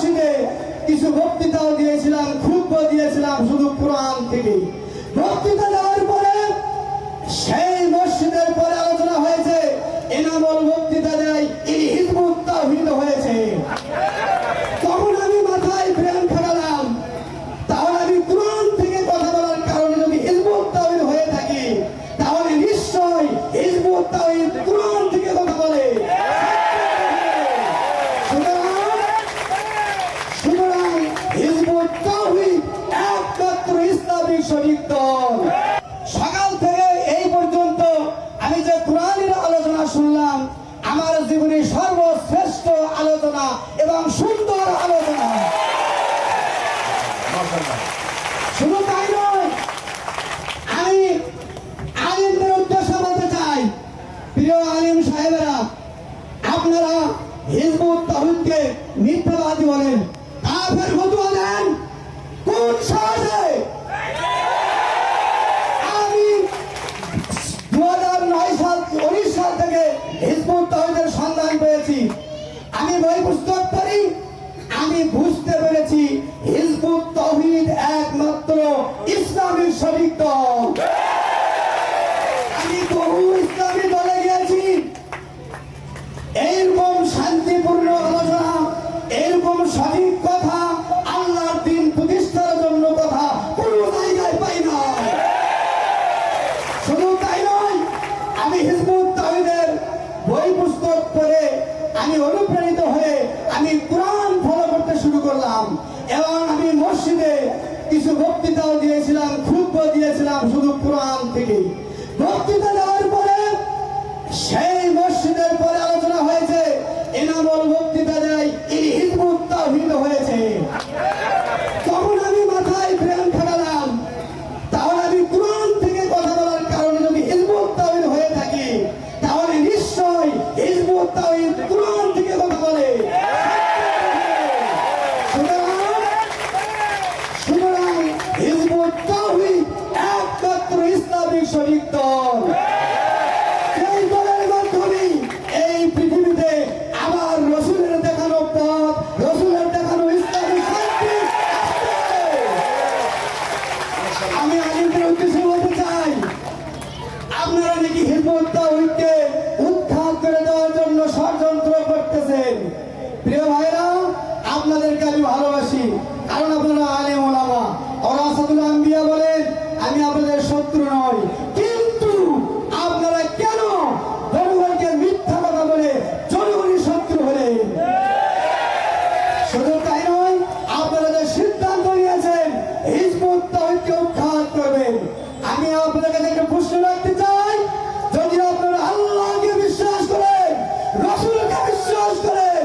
মসজিদে কিছু বক্তৃতাও দিয়েছিলাম, খুতবা দিয়েছিলাম শুধু কোরআন থেকে। বক্তৃতা দেওয়ার পরে সেই মসজিদের পরে আলোচনা হয়েছে এনামুল বক্তৃতা দেয় ইনি হিজবুত তাওহীদ হয়েছে। তখন আমি মাথায় ব্রেন খাটালাম, তাহলে আমি কোরআন থেকে কথা বলার কারণে যদি হিজবুত তাওহীদ হয়ে থাকি তাহলে নিশ্চয় হিজবুত তাওহীদ কোরআন থেকে কথা বলে। সুতরাং হিজবুত তাওহীদ একমাত্র ইসলামিক শরিক দল। সকাল থেকে এই পর্যন্ত আমি যে কোরআনের আলোচনা শুনলাম, আমার জীবনের সর্বশ্রেষ্ঠ আলোচনা এবং সুন্দর আলোচনা। শুধু তাই নয়, আমি আলিমদের উদ্দেশ্যে বলতে চাই, প্রিয় আলিম সাহেবেরা, আপনারা হিজবুত তাওহীদকে মিথ্যাবাদী বলেন, কাফের ফতোয়া দেন, কোন সাহসে? আমি 2009 সাল থেকে হিজবুত তাওহীদের সন্ধান পেয়েছি। আমি বই পুস্তক পড়ি, আমি বুঝতে পেরেছি হিজবুত তাওহীদ একমাত্র ইসলামিক শরিক দল। আমি বহু ইসলামী দলে গিয়েছি, এইরকম শান্তিপূর্ণ আলোচনা, এরকম সঠিক কথা, আল্লাহর দ্বীন প্রতিষ্ঠার জন্য কথা কোন জায়গায় পাই না। শুধু তাই নয়, আমি হিজবুত তাওহীদের বই পুস্তক পড়ে আমি অনুপ্রাণিত হয়ে আমি কোরআন ফলো করতে শুরু করলাম এবং আমি মসজিদে কিছু বক্তৃতাও দিয়েছিলাম, খুতবা দিয়েছিলাম শুধু কোরআন থেকে। বক্তৃতা দেওয়ার পরে সেই মসজিদের পরে আলোচনা হয়েছে এনামুল বক্তৃতা দেয় ইনি হিজবুত তাওহীদ হয়েছে। তখন আমি মাথায় ব্রেন খাটালাম, তাহলে আমি কোরআন থেকে কথা বলার কারণে যদি হিজবুত তাওহীদ হয়ে থাকি তাহলে নিশ্চয় হিজবুত তাওহীদ কোরআন থেকে কথা বলে। সুতরাং হিজবুত তাওহীদ একমাত্র ইসলামিক শরিক দল। এই দলের মাধ্যমে এই পৃথিবীতে আবার রসুলের দেখানো পথ, রসুলের দেখানো ইসলামিক শান্তি আসবে। আমি আলিমদের উদ্দেশ্যে বলতে চাই, আপনারা নাকি হিজবুত তাওহীদকে উৎখাত করে দেওয়ার জন্য ষড়যন্ত্র করতেছেন। প্রিয় ভাইরা, আপনাদেরকে আমি ভালোবাসি, কারণ আপনারা আলেম ওলামা, ওরাসাতুল আম্বিয়া বলেন, আমি আপনাদের শত্রু নই। কিন্তু আপনারা কেন জনগণকে মিথ্যা কথা বলে জনগণের শত্রু হলেন? শুধু তাই নয়, আপনারা যে সিদ্ধান্ত নিয়েছেন হিজবুত তাওহীদকে উৎখাত করবেন, আমি আপনাদের কাছে একটা প্রশ্ন রাখতে চাই, যদি আপনারা আল্লাহকে বিশ্বাস করেন, রাসূলকে বিশ্বাস করেন,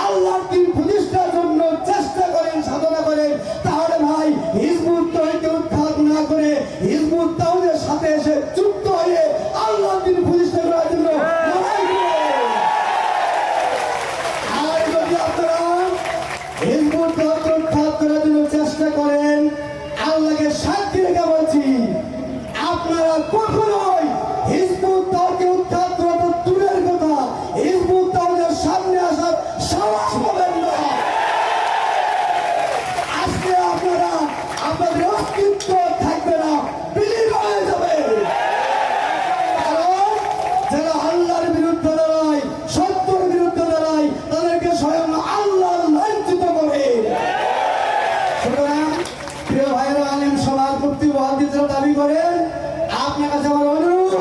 আল্লাহর দ্বীন প্রতিষ্ঠার জন্য চেষ্টা করেন, সাধনা করেন, তাহলে ভাই হিজবুত তাওহীদকে উৎখাত না করে হিজবুত তাওহীদের সাথে এসে যুক্ত হয়ে আল্লাহর দ্বীন প্রতিষ্ঠা করার জন্য লড়াই করুন। আর যদি আপনারা হিজবুত তাওহীদকে উৎখাত করার জন্য চেষ্টা করেন, আল্লাহকে সাক্ষী রেখে বলছি, আপনারা কখনোই হিজবুত তাওহীদকে উৎখাত করা তো দূরের কথা, হিজবুত তাওহীদের সামনে আসার সাহস পাবেন না। আজকে আপনারা আপনাদের অস্তিত্ব থাকবে না, বিলীন হয়ে যাবে। কারণ যারা আল্লাহর বিরুদ্ধে দাঁড়ায়, সত্যের বিরুদ্ধে দাঁড়ায়, তাদেরকে স্বয়ং আল্লাহ লাঞ্ছিত করে। সুতরাং প্রিয় ভাইরা, আলেম সমাজ মুফতি মুহাদ্দিসরা দাবি করেন, আপনার কাছে আমার অনুরোধ,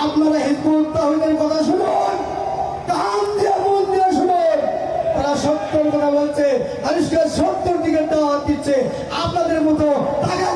আপনারা হিজবুত তাওহীদের কথা শুনুন, কান দিয়ে মন দিয়ে শুনুন। তারা সত্যের কথা বলছে, মানুষকে সত্যের দিকে দাওয়াত দিচ্ছে, আপনাদের মতো টাকা